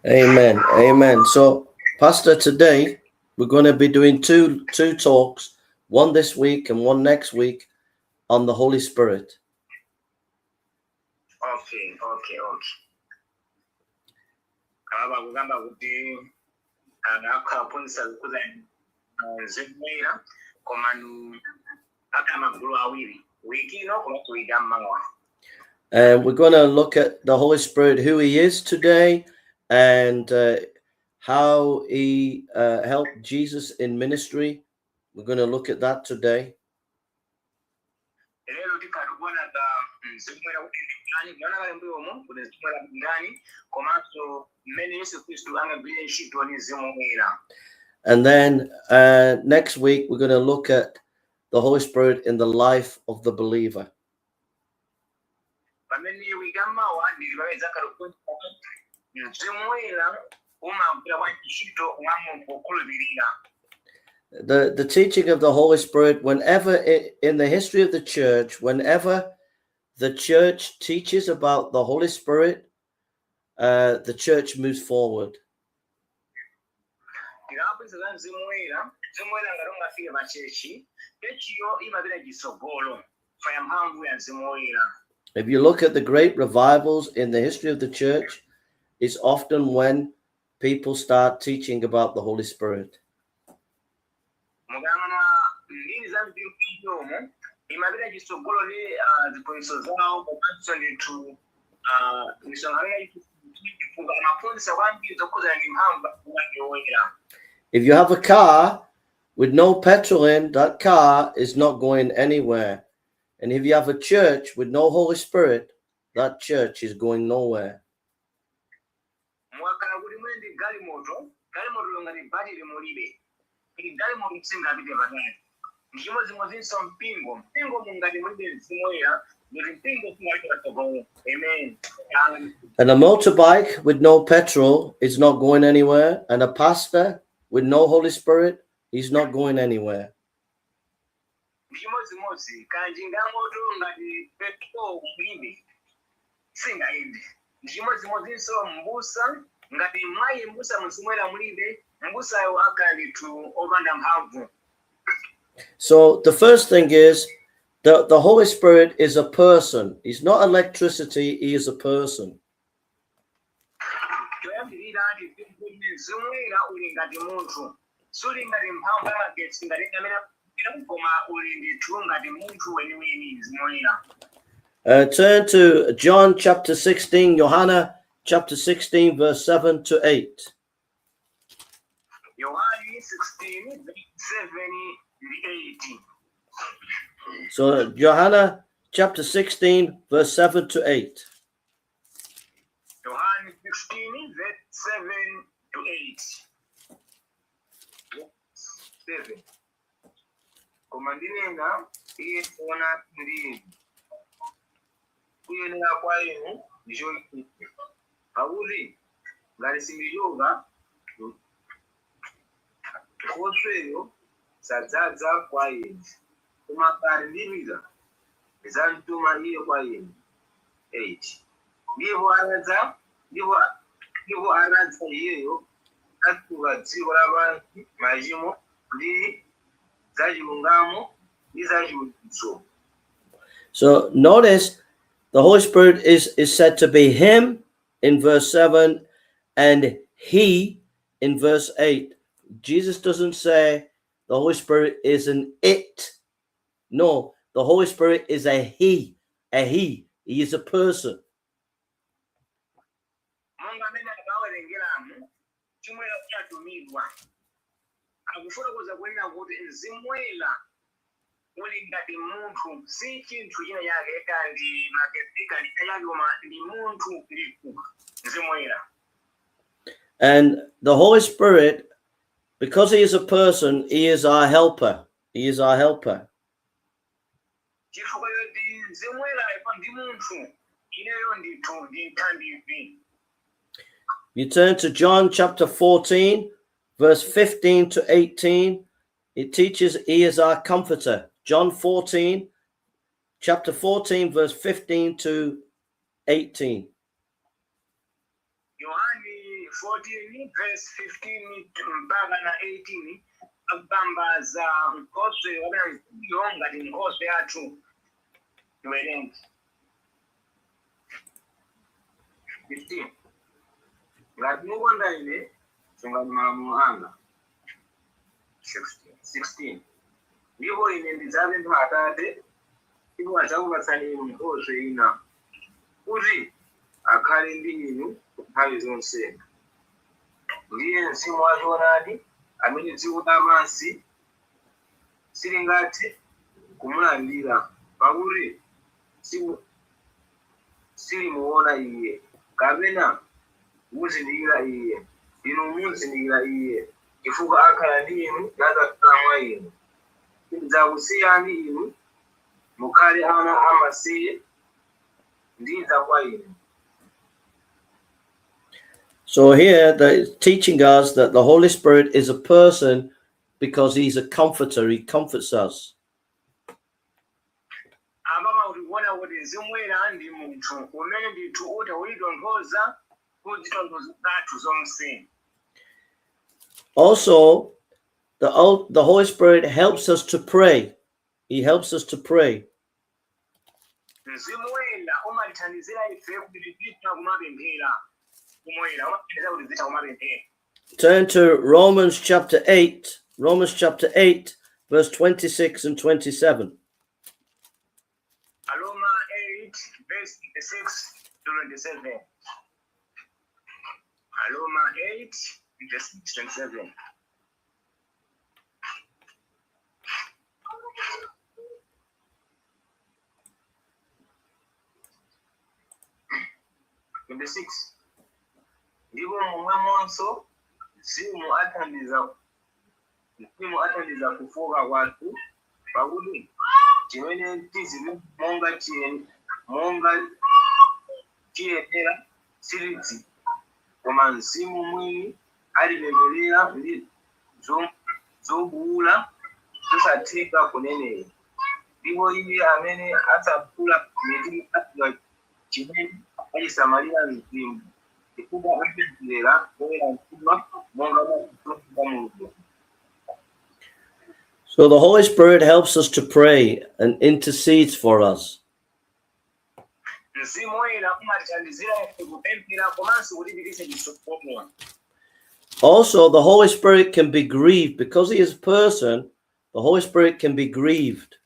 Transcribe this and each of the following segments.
Amen. Amen. So, Pastor, today we're going to be doing two talks, one this week and one next week, on the Holy Spirit. Okay. And we're going to look at the Holy Spirit, who he is today, and how he helped Jesus in ministry. We're going to look at that today. And then next week, we're going to look at the Holy Spirit in the life of the believer. The teaching of the Holy Spirit, whenever in the history of the church, whenever the church teaches about the Holy Spirit, the church moves forward. If you look at the great revivals in the history of the church, it's often when people start teaching about the Holy Spirit. If you have a car with no petrol in, that car is not going anywhere. And if you have a church with no Holy Spirit, that church is going nowhere. And a motorbike with no petrol is not going anywhere. And a pastor with no Holy Spirit, he's not going anywhere. So the first thing is that the Holy Spirit is a person. He's not electricity, he is a person. Turn to John chapter 16, Yohane chapter 16, verse 7 to 8. Yohane 16, 7 to 8. So Yohane chapter 16, verse 7 to 8. Yohane 16, verse 7 to 8. 7. Komandinenga iye ona ndiri. Kuyenera kwa yenu ndicho Pauli ngati simbiyoga kosweyo sadzaza kwa yenu. Kumakari ndivira zantuma iye kwa yenu. 8. Ndivo aradza iyeyo atuka dziko lapansi machimo ndi zachilungamo ndi zachiukitso. So notice the Holy Spirit is said to be him in verse 7 and he in verse 8. Jesus doesn't say the Holy Spirit is an it. No, the Holy Spirit is a he. He is a person. And the Holy Spirit, because he is a person, he is our helper. He is our helper. chifukwa choti Mzimu Woyera ipa ndi munthu ineyo ndithu ndi Mthandizi. You turn to John chapter 14, verse 15 to 18. It teaches he is our comforter. John 14, chapter 14, verse 15 to 18. Yohane 14, verse 15 mpaka na 18. Akubambaza Nkhoswe wabena ngati Nkhoswe yathu. Tiwerenge. 15. Ngati mukonda ine, sungani malamulo anga. 16. Ndipo ine ndidzapempha Atate, ndipo adzakupatsani inu Nkhoswe ina, kuti akhale ndi inu nthawi zonse. Ndiye Mzimu wachoonadi, amene dziko lapansi silingathe kumulandira, pakuti silimuona Iye, kapena kumuzindikira Iye. Inu mumuzindikira Iye, chifukwa akhala ndi inu nadzakhala mwa inu. Ndidzakusiyani inu mukhale ana amasiye, ndidza kwa inu. So here they're teaching us that the Holy Spirit is a person because he's a comforter. He comforts us. Also, the Holy Spirit helps us to pray. He helps us to pray. Turn to Romans chapter 8. Romans chapter 8, verse 26 and 27. Aroma 8, verse 26 to 27. Aroma 8, verse 27. Ndipo momwemonso Mzimu athandiza kufoka kwathu, pakuti chimene tizili monga chiyenera silidziwa, koma Mzimu mwini alipempherera ndi zobuwula zosatheka kunenera. Ndipo Iye amene atsegula mitima adziwa chimene achisamalira Mzimu, chifukwa apempherera oyera mtima monga mwa Mulungu. So the Holy Spirit helps us to pray and intercedes for us. Also, the Holy Spirit can be grieved because he is a person. The Holy Spirit can be grieved.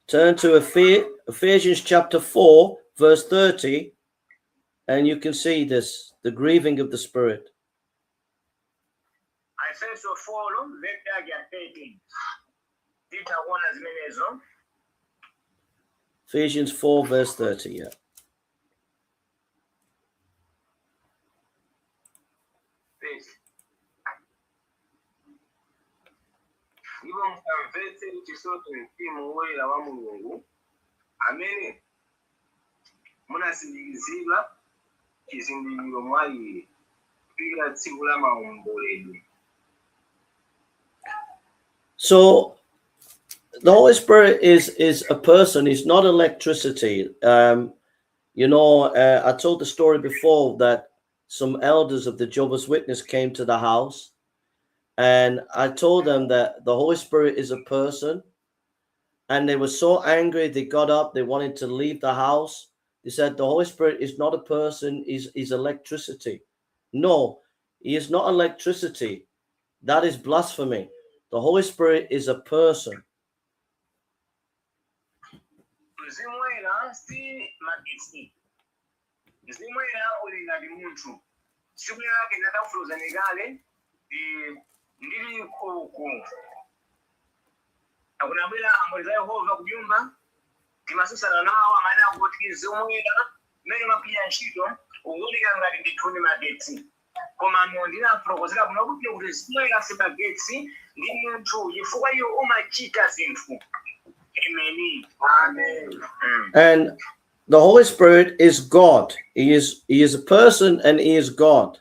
Turn to Ephesians chapter 4, verse 30, and you can see this, the grieving of the Spirit. Aefeso 4, verse 30. Ephesians 4, verse 30, yeah. Ndipo musamvetse chisoto Mzimu Woyera wa Mulungu, amene munasindikizidwa chizindikiro mwa Iye kufikira tsiku la maomboledwe. So the Holy Spirit is a person. He's not electricity. I told the story before that some elders of the Jehovah's Witness came to the house, and I told them that the Holy Spirit is a person, and they were so angry. They got up. They wanted to leave the house. They said the Holy Spirit is not a person. He's electricity. No, he is not electricity. That is blasphemy. The Holy Spirit is a person. Timasosana nawo amene akuti Mzimu Woyera mmene mapira ntchito ukuoneka ngati ndithuni magetsi koma ndinafotokozera kuno kuti zimoyera si magetsi ndi munthu chifukwa iwo umachita zinthu. Amen. And the Holy Spirit is God. He is a person and he is God.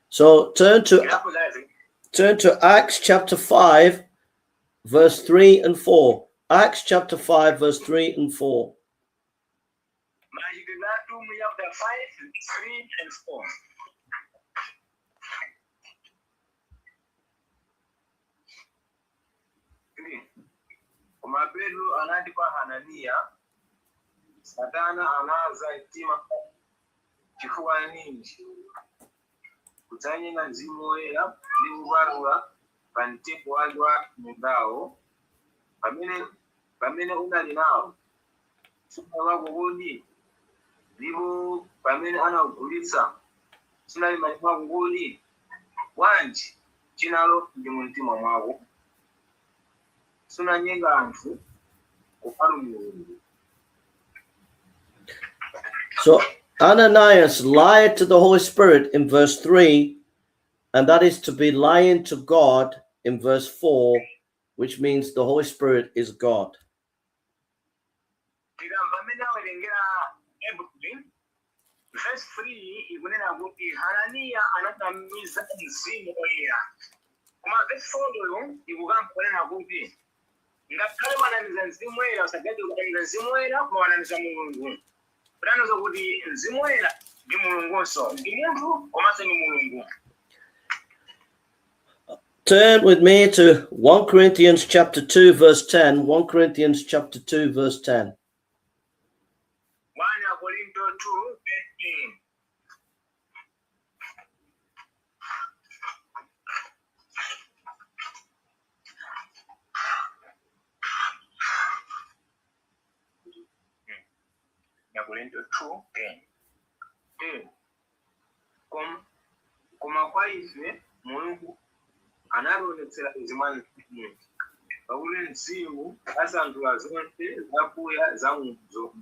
So turn to Acts chapter 5 verse 3 and 4. Acts chapter 5 verse 3 and 4. Chapter 5, 3 and 4. Pedro anati kwa Hanania, Satana anaza itima chifukwa ninji kudzanyenga Mzimu Woyera ndi kubalula pa mtengo wake wa mundawo pamene unali nawo sunawako kodi ndipo pamene anagulitsa sunali mali mwako kodi wanji chinalo ndi mu mtima mwako sunanyenga anthu kuphala Mulungu. So Ananias lied to the Holy Spirit in verse 3, and that is to be lying to God in verse 4, which means the Holy Spirit is God. Verse 3 ikunena kuti Hananiya anatamiza Mzimu Woyera. Koma verse 4 ikukamponena kuti ngakhale wanamiza Mzimu Woyera usagade kutangiza Mzimu Woyera koma wanamiza Mulungu. Kutanthauza kuti Mzimu Woyera ndi Mulungunso, ndi munthu komanso ndi Mulungu. Turn with me to 1 Corinthians chapter 2 verse 10. 1 Corinthians chapter 2 verse 10. 1 Corinthians 2 verse 10. Corinthians 2:10. Koma kwa ife Mulungu analonetsera izimani pakuti Mzimu asanthula zonse zakuya za munthu.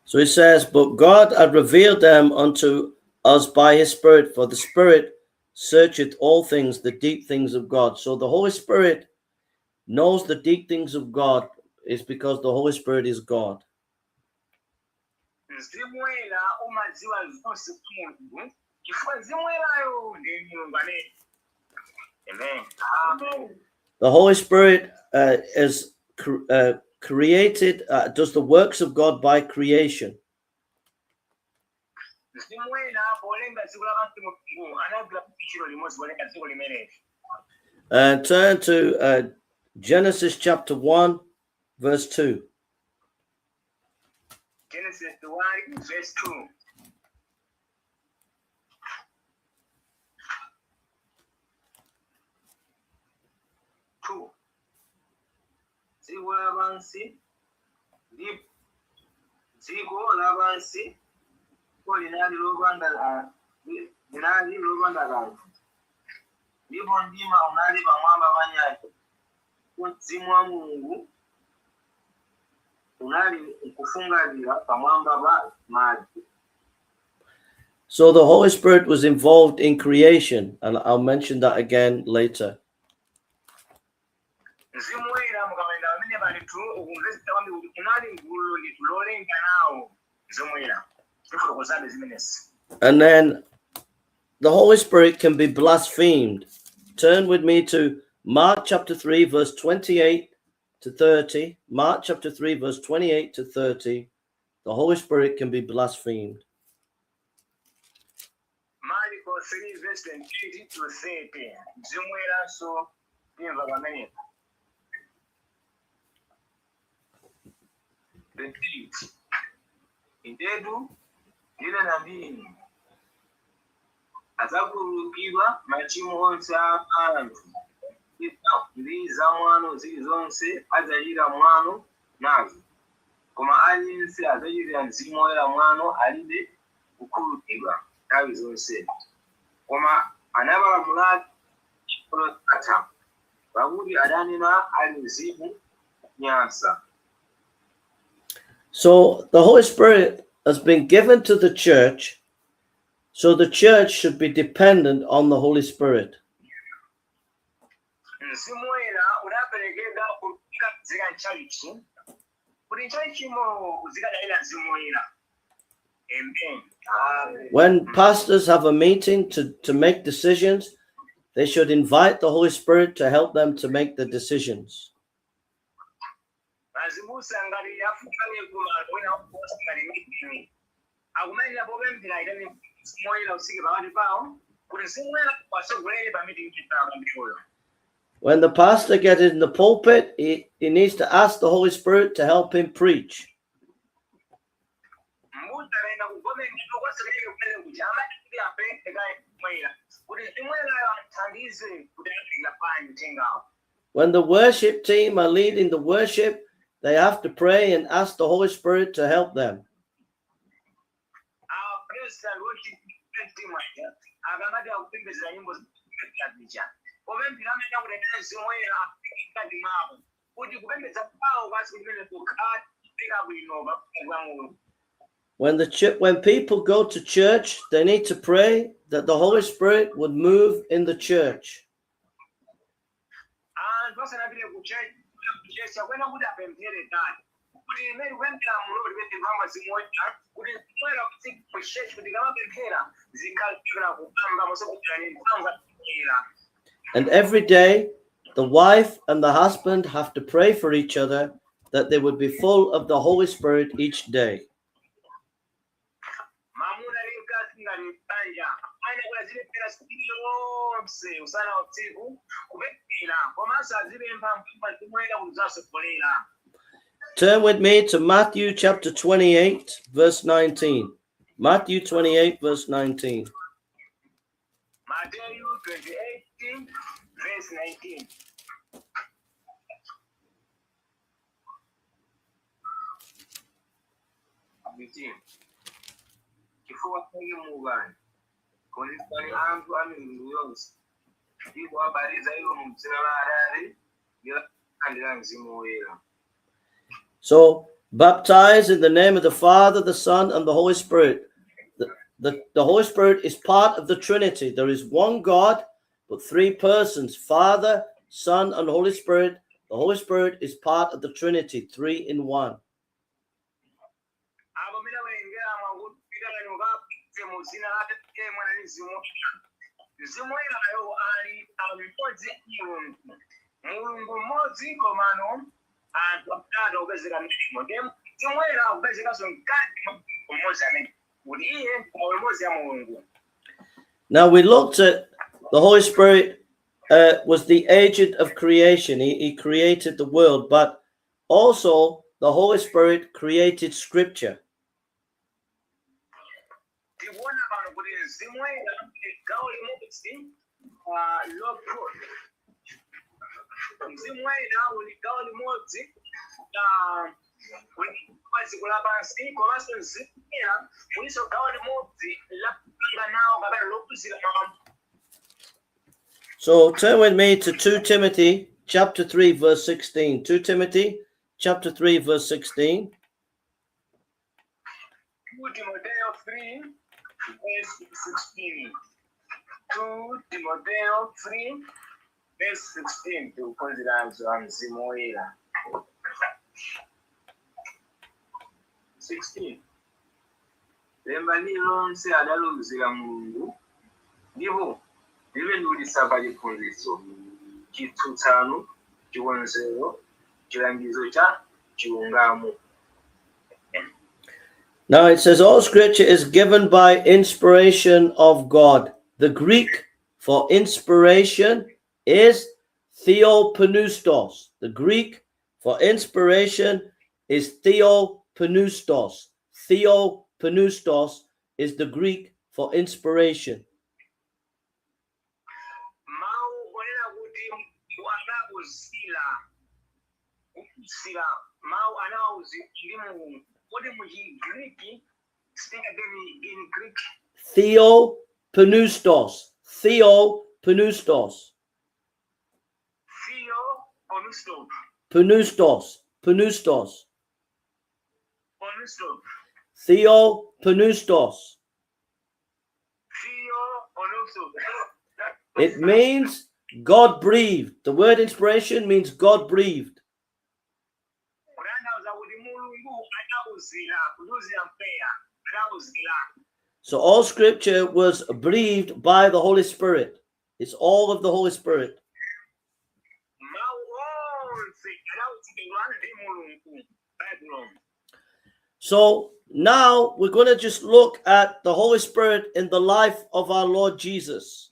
So it says, but God had revealed them unto us by his Spirit, for the Spirit searcheth all things, the deep things of God. So the Holy Spirit knows the deep things of God is because the Holy Spirit is God. Amen. The Holy Spirit is created, does the works of God by creation. And turn to Genesis chapter 1 verse 2. Genesis 1 verse 2. Dziko lapansi linali lopanda kanthu ndipo mdima unali pamwamba pa nyanja mzimu wa Mulungu unali kufungatira pamwamba pa madzi. So the Holy Spirit was involved in creation, and I'll mention that again later. And then the Holy Spirit can be blasphemed. Turn with me to Mark chapter 3 verse 28 to 30. Mark chapter 3 verse 28 to 30. The Holy Spirit can be blasphemed. Mark 3 verse 28 to 30. So Intedu lile nabii azakhululukidwa machimo onse a anthu ndi za mwano zilizonse adzachita mwano nazo, koma aliyense adzachitira Mzimu Woyera mwano alibe kukhululukidwa nthawi zonse, koma anapalamula chikolo chatha pakuti adanena ali mzimu nyansa. So the Holy Spirit has been given to the church, so the church should be dependent on the Holy Spirit. Mzimu Woyera unaperekedwa kuzika nchalichi kuti nchalichimo uzikadalira Mzimu Woyera. Amen. When pastors have a meeting to make decisions, they should invite the Holy Spirit to help them to make the decisions. When the pastor gets in the pulpit, he needs to ask the Holy Spirit to help him preach. When the worship team are leading the worship, they have to pray and ask the Holy Spirit to help them. When people go to church, they need to pray that the Holy Spirit would move in the church. And every day, the wife and the husband have to pray for each other that they would be full of the Holy Spirit each day. Turn with me to Matthew chapter 28, verse 19. Matthew 28, verse 19. Matthew 28, verse 19. So, baptize in the name of the Father, the Son, and the Holy Spirit. The Holy Spirit is part of the Trinity. There is one God, but three persons, Father, Son, and Holy Spirit. The Holy Spirit is part of the Trinity, 3 in 1. Now we looked at the Holy Spirit was the agent of creation. He created the world, but also the Holy Spirit created Scripture. So turn with me to 2 Timothy chapter 3 verse 16. 2 Timothy chapter 3 verse 16. 2 Timothy 3 verse 16. 2 Timothy 3 verse 16 to consider Mzimu Woyera. 16. Lemba lilonse adaluzira Mulungu ndipo libendulisaba liphunzitso chitsutsano chiwonzero chilangizo cha chiungamo. Now it says all scripture is given by inspiration of God. The Greek for inspiration is theopneustos. The Greek for inspiration is theopneustos. Theopneustos is the Greek for inspiration. Theopneustos. Theopneustos. Pneustos. Theo pneustos. It means God breathed. The word inspiration means God breathed. So all scripture was breathed by the Holy Spirit. It's all of the Holy Spirit. So now we're going to just look at the Holy Spirit in the life of our Lord Jesus.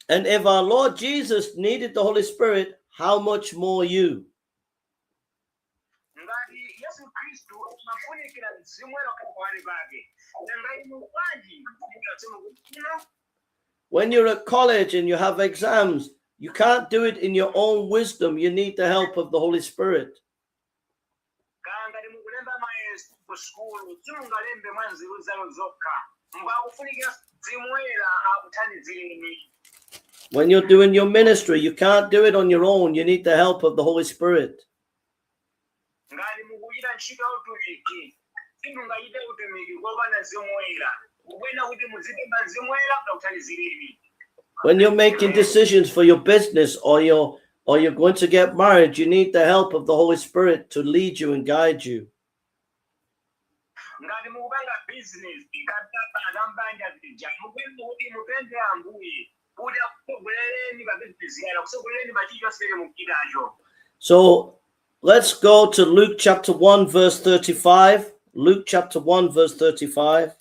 And if our Lord Jesus needed the Holy Spirit, how much more you? When you're at college and you have exams, you can't do it in your own wisdom. You need the help of the Holy Spirit. When you're doing your ministry, you can't do it on your own. You need the help of the Holy Spirit. When you're making decisions for your business or you're going to get married, you need the help of the Holy Spirit to lead you and guide you. So let's go to Luke chapter 1 verse 35. Luke chapter 1 verse 35.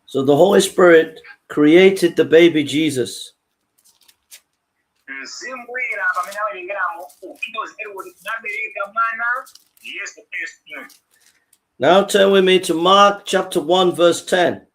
So the Holy Spirit created the baby Jesus. Now turn with me to Mark chapter 1 verse 10.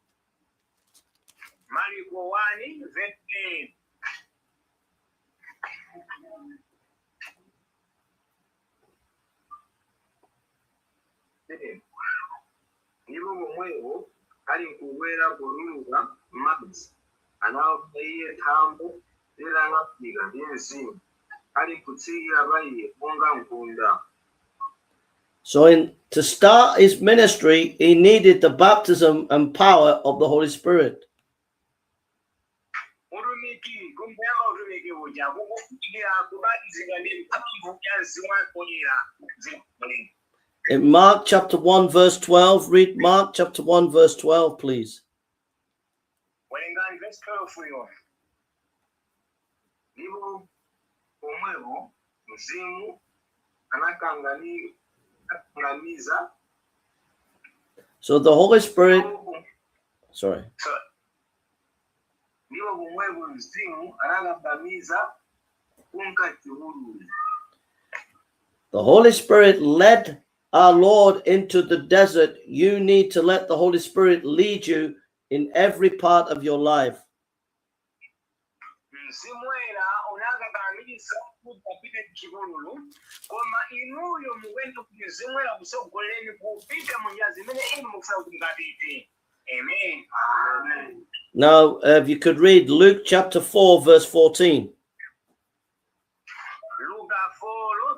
So to start his ministry, he needed the baptism and power of the Holy Spirit. In Mark chapter 1 verse 12, read Mark chapter 1 verse 12, please. So the Holy Spirit, sorry. The Holy Spirit led our Lord into the desert. You need to let the Holy Spirit lead you in every part of your life. Now, if you could read Luke chapter 4, verse 14. Luke 4,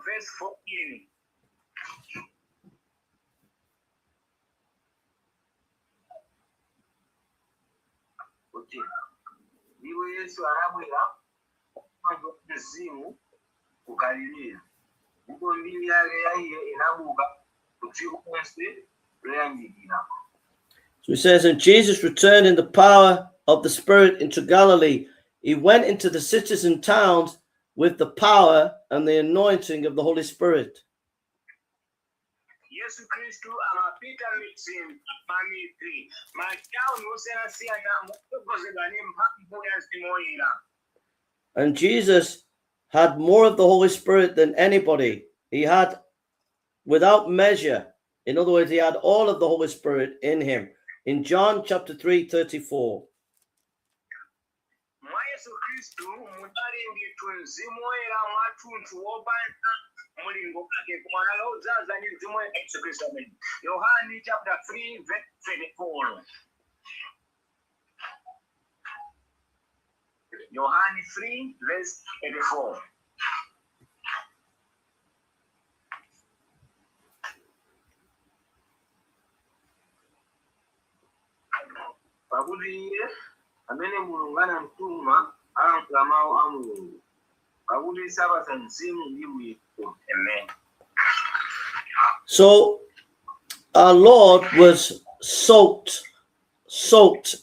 verse 14. So it says, and Jesus returned in the power of the Spirit into Galilee. He went into the cities and towns with the power and the anointing of the Holy Spirit. Yesu Kristu amapita mizimu mamidzi matauni osiyanasiyana motsogozedwa ndi mphamvu ya Mzimu Woyera. And Jesus had more of the Holy Spirit than anybody. He had without measure. In other words, he had all of the Holy Spirit in him. In John chapter 3:34. Mwa Yesu Kristu mudali ndithu Mzimu Woyera mwathunthu wopanda mulingo wake kumwana lodzaza ndi Mzimu Woyera Yesu Kristu amene. Yohane chapter 3 verse 34. Yohane 3 verse 34. Pakuti iye amene Mulungu anamtuma alankhula mawu a Mulungu, pakuti sapatsa mzimu ndi bwino. Amen. So our Lord was soaked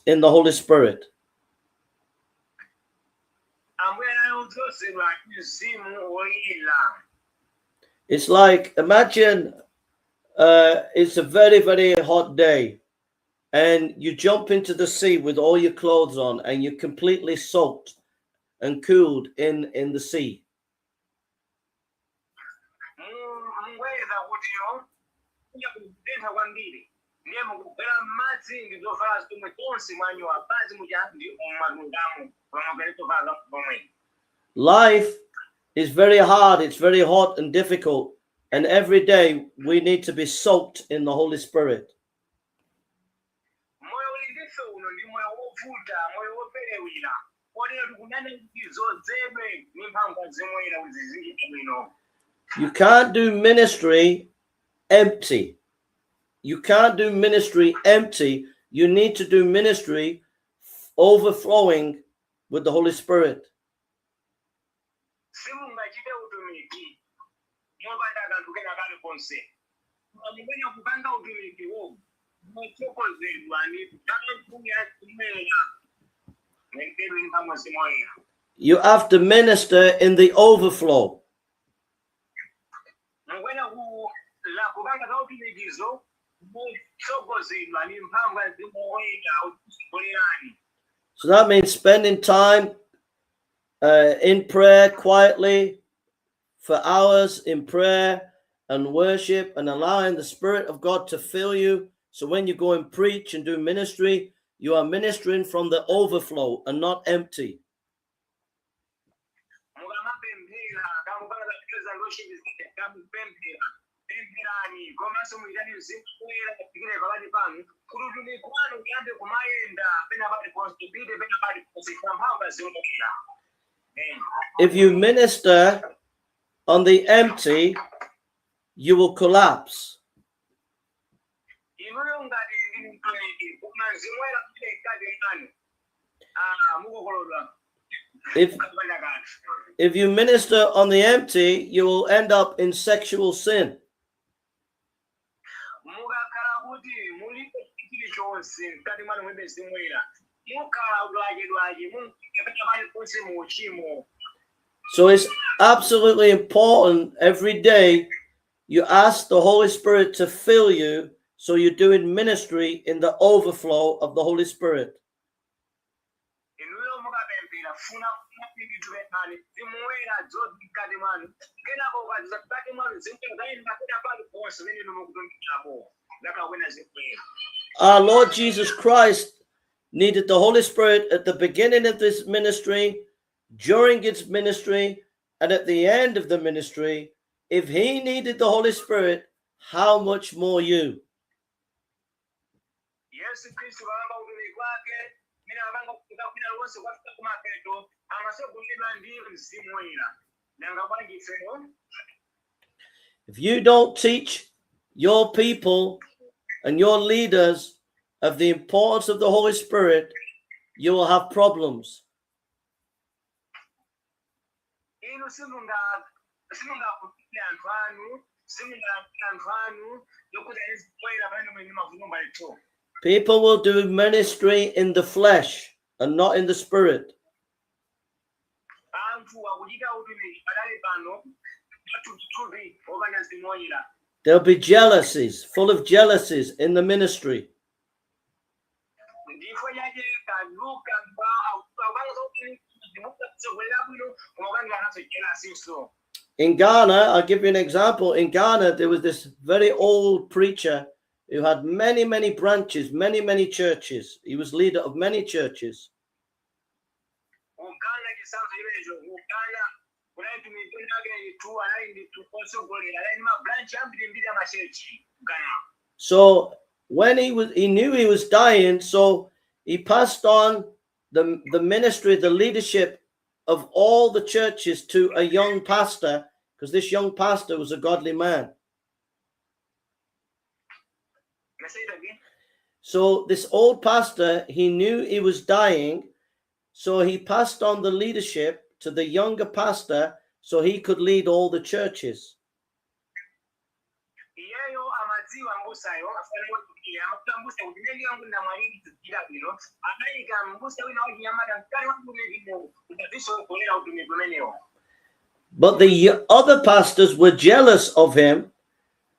in the Holy Spirit. It's like, imagine it's a very, very hot day and you jump into the sea with all your clothes on and you're completely soaked and cooled in the sea. Life is very hard, it's very hot and difficult, and every day we need to be soaked in the Holy Spirit. You can't do ministry empty. You can't do ministry empty. You need to do ministry overflowing with the Holy Spirit. You have to minister in the overflow. So that means spending time in prayer quietly for hours in prayer and worship and allowing the Spirit of God to fill you. So when you go and preach and do ministry, you are ministering from the overflow and not empty. If you minister on the empty, you will collapse. If you minister on the empty, you will end up in sexual sin. So it's absolutely important every day you ask the Holy Spirit to fill you, so you're doing ministry in the overflow of the Holy Spirit. Our Lord Jesus Christ needed the Holy Spirit at the beginning of this ministry, during its ministry, and at the end of the ministry. If he needed the Holy Spirit, how much more you? If you don't teach your people and your leaders of the importance of the Holy Spirit, you will have problems. People will do ministry in the flesh and not in the spirit. There'll be jealousies, full of jealousies in the ministry. In Ghana, I'll give you an example. In Ghana, there was this very old preacher who had many, many branches, many, many churches. He was leader of many churches. So when he knew he was dying, so he passed on the ministry, the leadership of all the churches to a young pastor, because this young pastor was a godly man. So this old pastor, he knew he was dying, so he passed on the leadership to the younger pastor so he could lead all the churches. But the other pastors were jealous of him,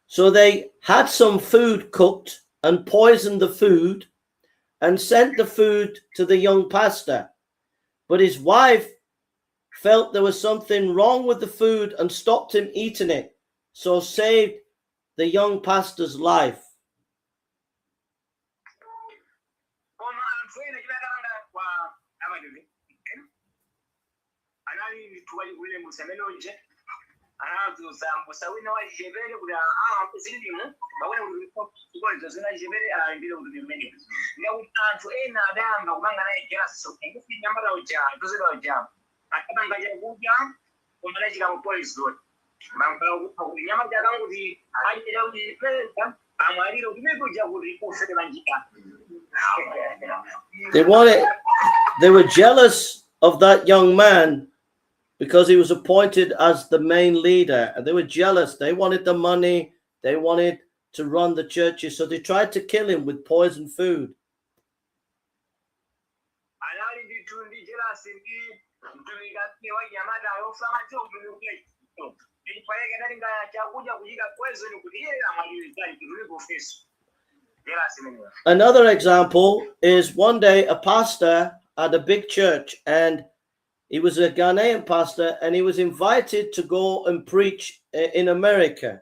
so they had some food cooked and poisoned the food and sent the food to the young pastor. But his wife felt there was something wrong with the food and stopped him eating it, so saved the young pastor's life. They were jealous of that young man because he was appointed as the main leader, and they were jealous. They wanted the money, they wanted to run the churches, so they tried to kill him with poisoned food. Another example is one day a pastor at a big church, and he was a Ghanaian pastor, and he was invited to go and preach in America.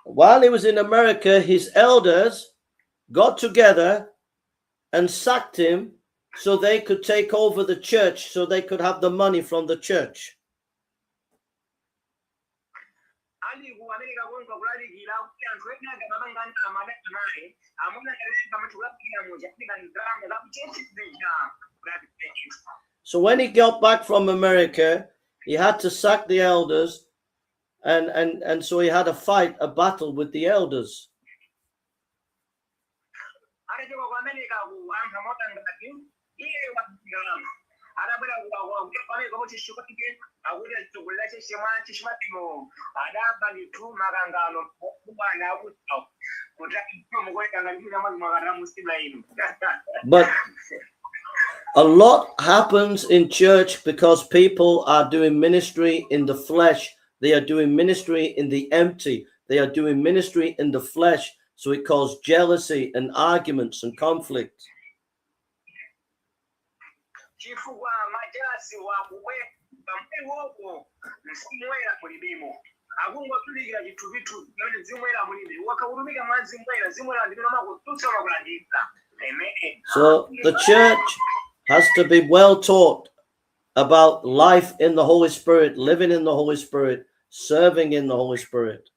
While he was in America, his elders got together and sacked him so they could take over the church, so they could have the money from the church. So when he got back from America, he had to sack the elders, and so he had a fight, a battle with the elders. But a lot happens in church because people are doing ministry in the flesh. They are doing ministry in the empty. They are doing ministry in the flesh. So it caused jealousy and arguments and conflict. So the church has to be well taught about life in the Holy Spirit, living in the Holy Spirit, serving in the Holy Spirit.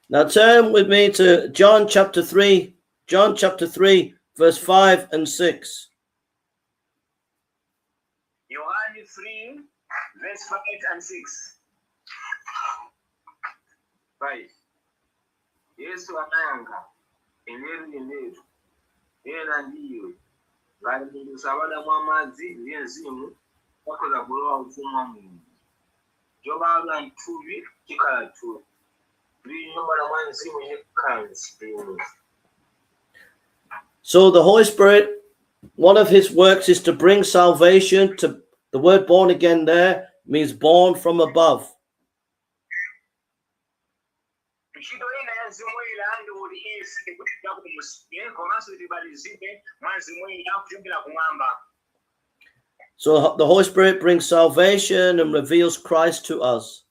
Now turn with me to John chapter 3, verse 5 and 6. Yohane 3, verse 5 and 6. 5. Yesu anayanga enyeru era ndiyo bali mundu sabada mwa madzi ndiye mzimu wakoza kulowa ufumu wa Mungu. jobalwa nthubi chikhala thubi linyumba mwa Mzimu yekha. So the Holy Spirit, one of his works is to bring salvation. To the word born again there means born from above. So the Holy Spirit brings salvation and reveals Christ to us.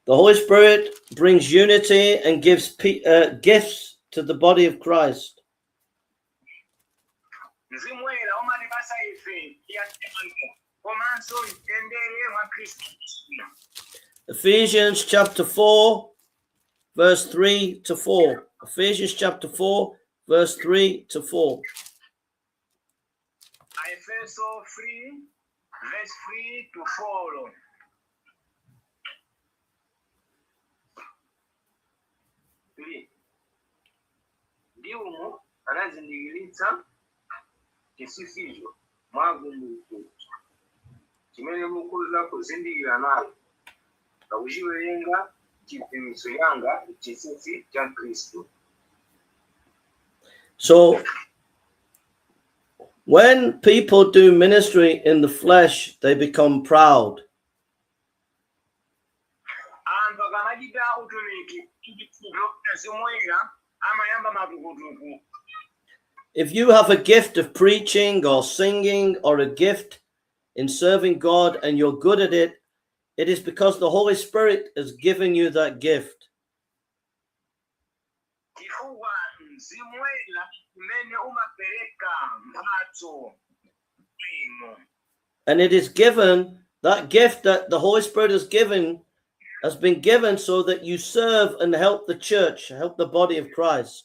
The Holy Spirit brings unity and gives gifts to the body of Christ. Ephesians chapter 4, verse 3 to 4. Ephesians chapter 4, verse 3 to 4. Aefeso 3, verse 3 to 4. Ndiwo anazindikilitsa chisificho mwavumbulutso chimene mukuluza kuzindikira nayo pakuchiwerenga chipimiso yanga chisisi cha Kristu. So when people do ministry in the flesh, they become proud. If you have a gift of preaching or singing or a gift in serving God and you're good at it, it is because the Holy Spirit has given you that gift. And it is given, that gift that the Holy Spirit has been given so that you serve and help the church, help the body of Christ.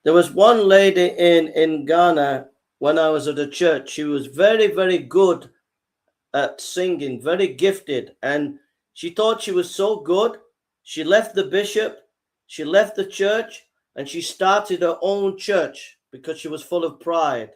There was one lady in Ghana when I was at a church. She was very, very good at singing, very gifted. And she thought she was so good. She left the bishop, she left the church, and she started her own church because she was full of pride.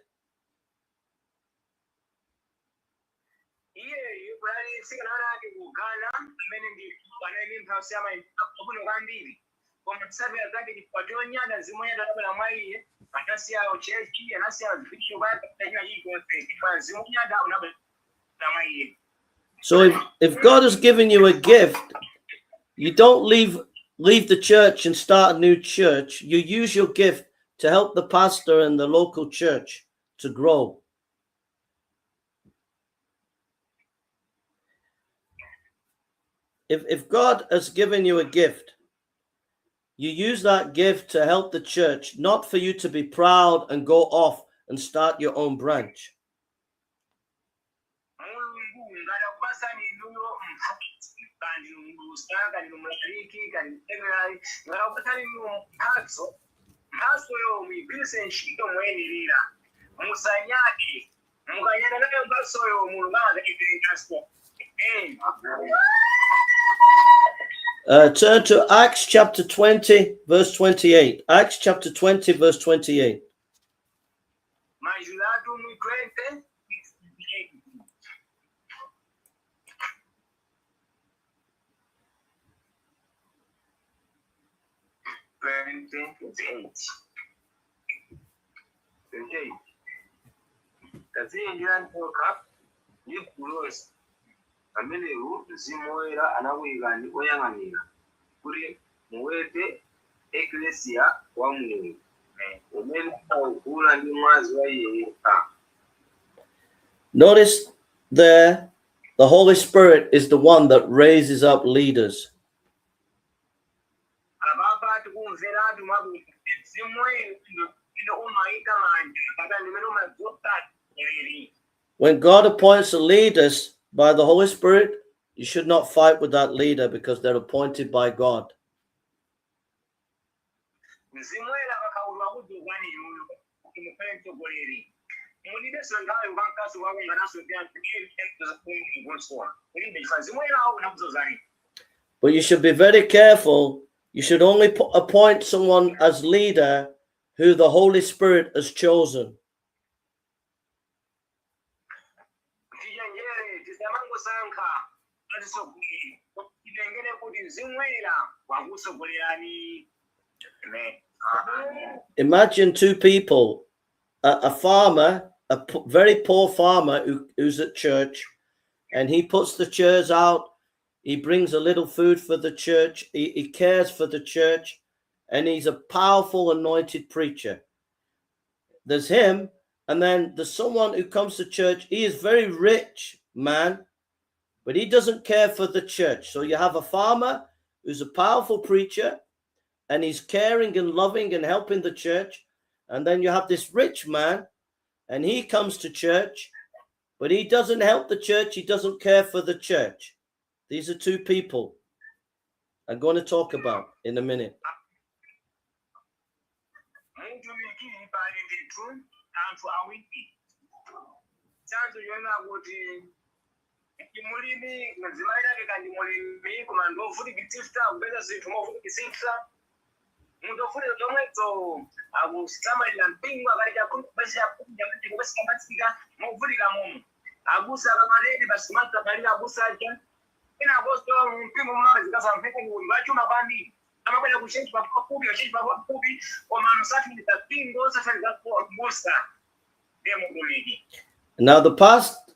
So if God has given you a gift, you don't leave the church and start a new church. You use your gift to help the pastor and the local church to grow. If God has given you a gift, you use that gift to help the church, not for you to be proud and go off and start your own branch. Turn to Acts chapter 20, verse 28. Acts chapter 20, verse 28. Amenewo Mzimu Woyera anawuyikani oyang'anira kuti muwete eklesia wa Mulungu umene ukula ndi mwazi wa yekha. Notice there, the Holy Spirit is the one that raises up leaders. When God appoints the leaders by the Holy Spirit, you should not fight with that leader because they're appointed by God. But you should be very careful. You should only appoint someone as leader who the Holy Spirit has chosen. Imagine two people, a farmer, very poor farmer who's at church, and he puts the chairs out. He brings a little food for the church. He cares for the church, and he's a powerful anointed preacher. There's him, and then there's someone who comes to church. He is very rich man, but he doesn't care for the church. So you have a farmer who's a powerful preacher, and he's caring and loving and helping the church. And then you have this rich man, and he comes to church, but he doesn't help the church. He doesn't care for the church. These are two people I'm going to talk about in a minute.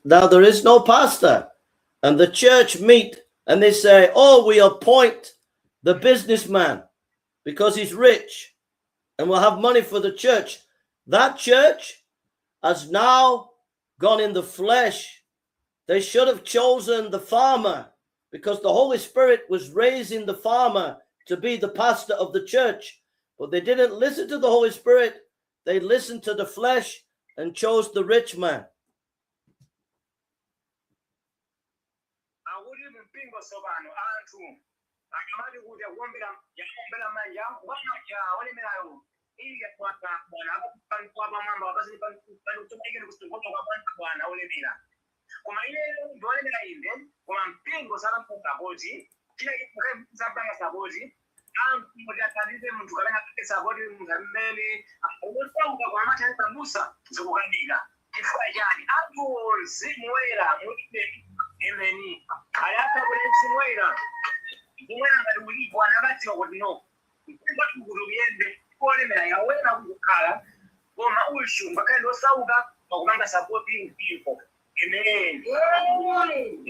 Now there is no pastor, and the church meet and they say, oh, we appoint the businessman because he's rich and will have money for the church. That church has now gone in the flesh. They should have chosen the farmer, because the Holy Spirit was raising the farmer to be the pastor of the church. But they didn't listen to the Holy Spirit. They listened to the flesh and chose the rich man.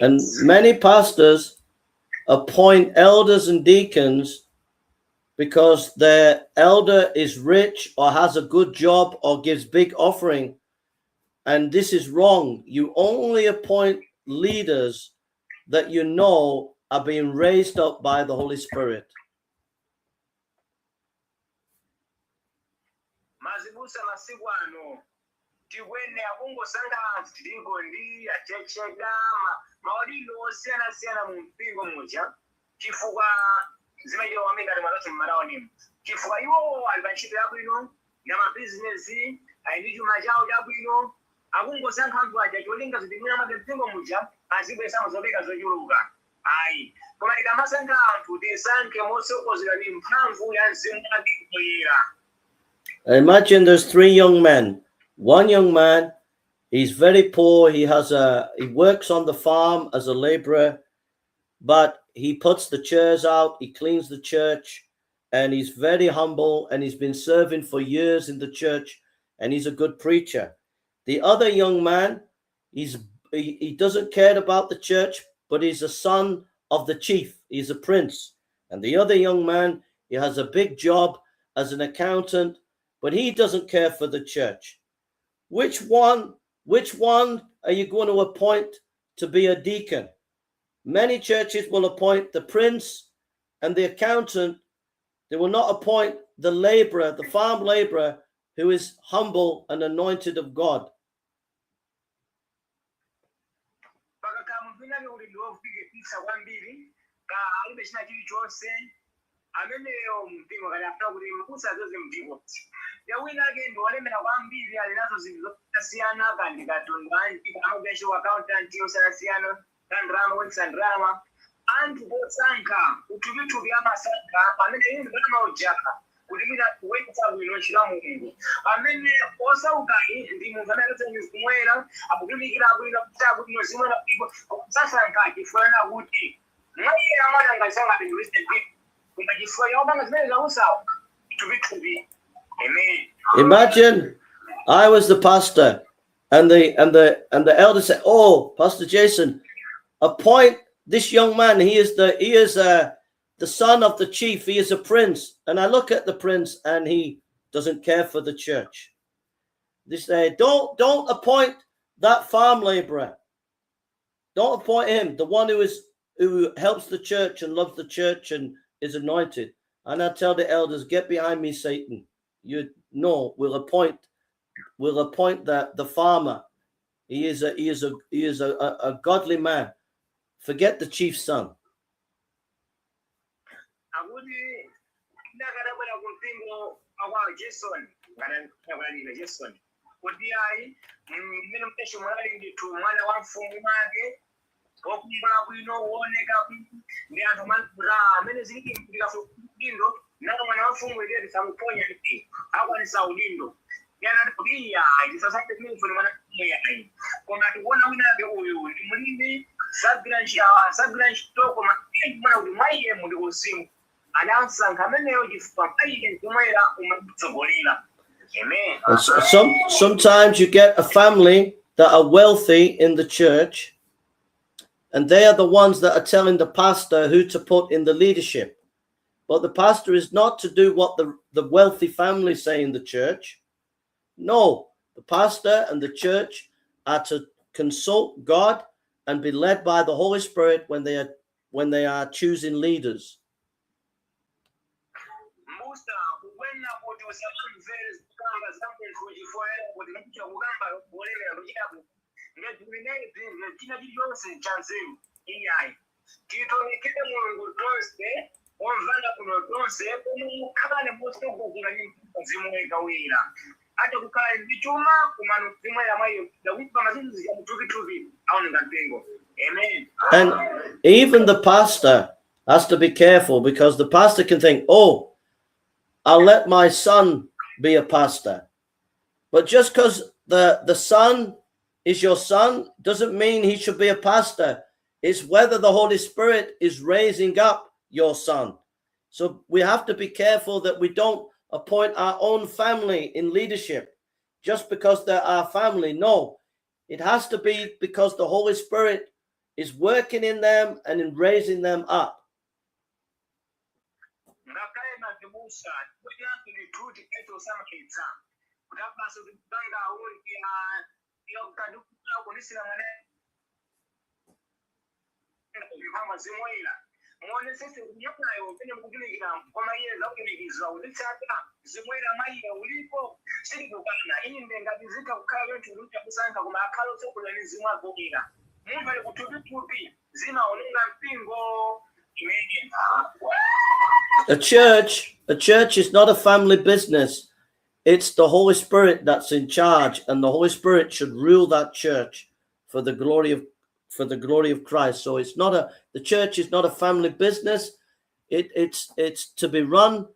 And many pastors appoint elders and deacons because their elder is rich or has a good job or gives big offering. And this is wrong. You only appoint leaders that you know are being raised up by the Holy Spirit. Imagine there's three young men. One young man, he's very poor. He works on the farm as a laborer, but he puts the chairs out, he cleans the church, and he's very humble, and he's been serving for years in the church, and he's a good preacher. The other young man, he doesn't care about the church, but he's a son of the chief. He's a prince. And the other young man, he has a big job as an accountant, but he doesn't care for the church. Which one are you going to appoint to be a deacon? Many churches will appoint the prince and the accountant. They will not appoint the laborer, the farm laborer, who is humble and anointed of God. yawina agenda olemera kwambiri ali nazo zinthu zosiyana kandi katundu anti amugeshwa accountant osiyana kandrama wensandrama anthu osankha utubitu byamasankha pamene inu ndamaujaka kulimira kuwetsa bwino chira Mulungu amene osauka ndi munthu amene atenye kumwera akutumikira bwino kutabu bwino zimwe na people kusasankha chifuna kuti mwaye amana ngasanga ndi recent kuma chifuna yobanga zimene zakusawa tubitu. Amen. Imagine I was the pastor and the elder said, "Oh, Pastor Jason, appoint this young man. He is the son of the chief. He is a prince." And I look at the prince and he doesn't care for the church. They say, don't appoint that farm laborer. Don't appoint him, the one who helps the church and loves the church and is anointed. And I tell the elders, "Get behind me, Satan. We'll appoint the farmer. He is a godly man. Forget the chief's son." And sometimes you get a family that are wealthy in the church, and they are the ones that are telling the pastor who to put in the leadership. But the pastor is not to do what the wealthy family say in the church. No, the pastor and the church are to consult God and be led by the Holy Spirit when they are choosing leaders. And even the pastor has to be careful, because the pastor can think, "Oh, I'll let my son be a pastor." But just because the son is your son doesn't mean he should be a pastor. It's whether the Holy Spirit is raising up your son. So we have to be careful that we don't appoint our own family in leadership just because they're our family. No, it has to be because the Holy Spirit is working in them and in raising them up. A church is not a family business. It's the Holy Spirit that's in charge, and the Holy Spirit should rule that church for the glory of Christ. So the church is not a family business. It's to be run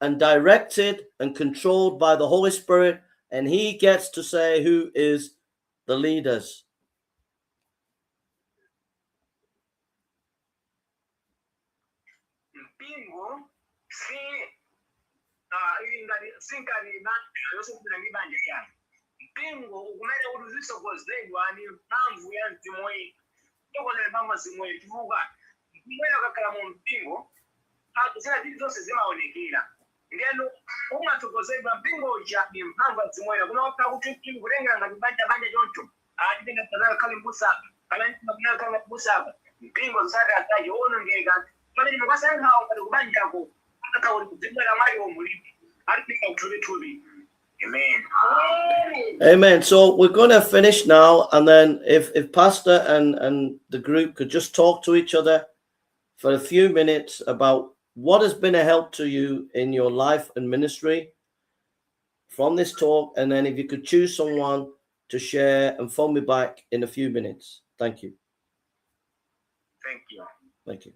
and directed and controlled by the Holy Spirit, and he gets to say who is the leaders. Amen. So we're going to finish now, and then if Pastor and the group could just talk to each other for a few minutes about what has been a help to you in your life and ministry from this talk, and then if you could choose someone to share and phone me back in a few minutes. Thank you. Thank you. Thank you.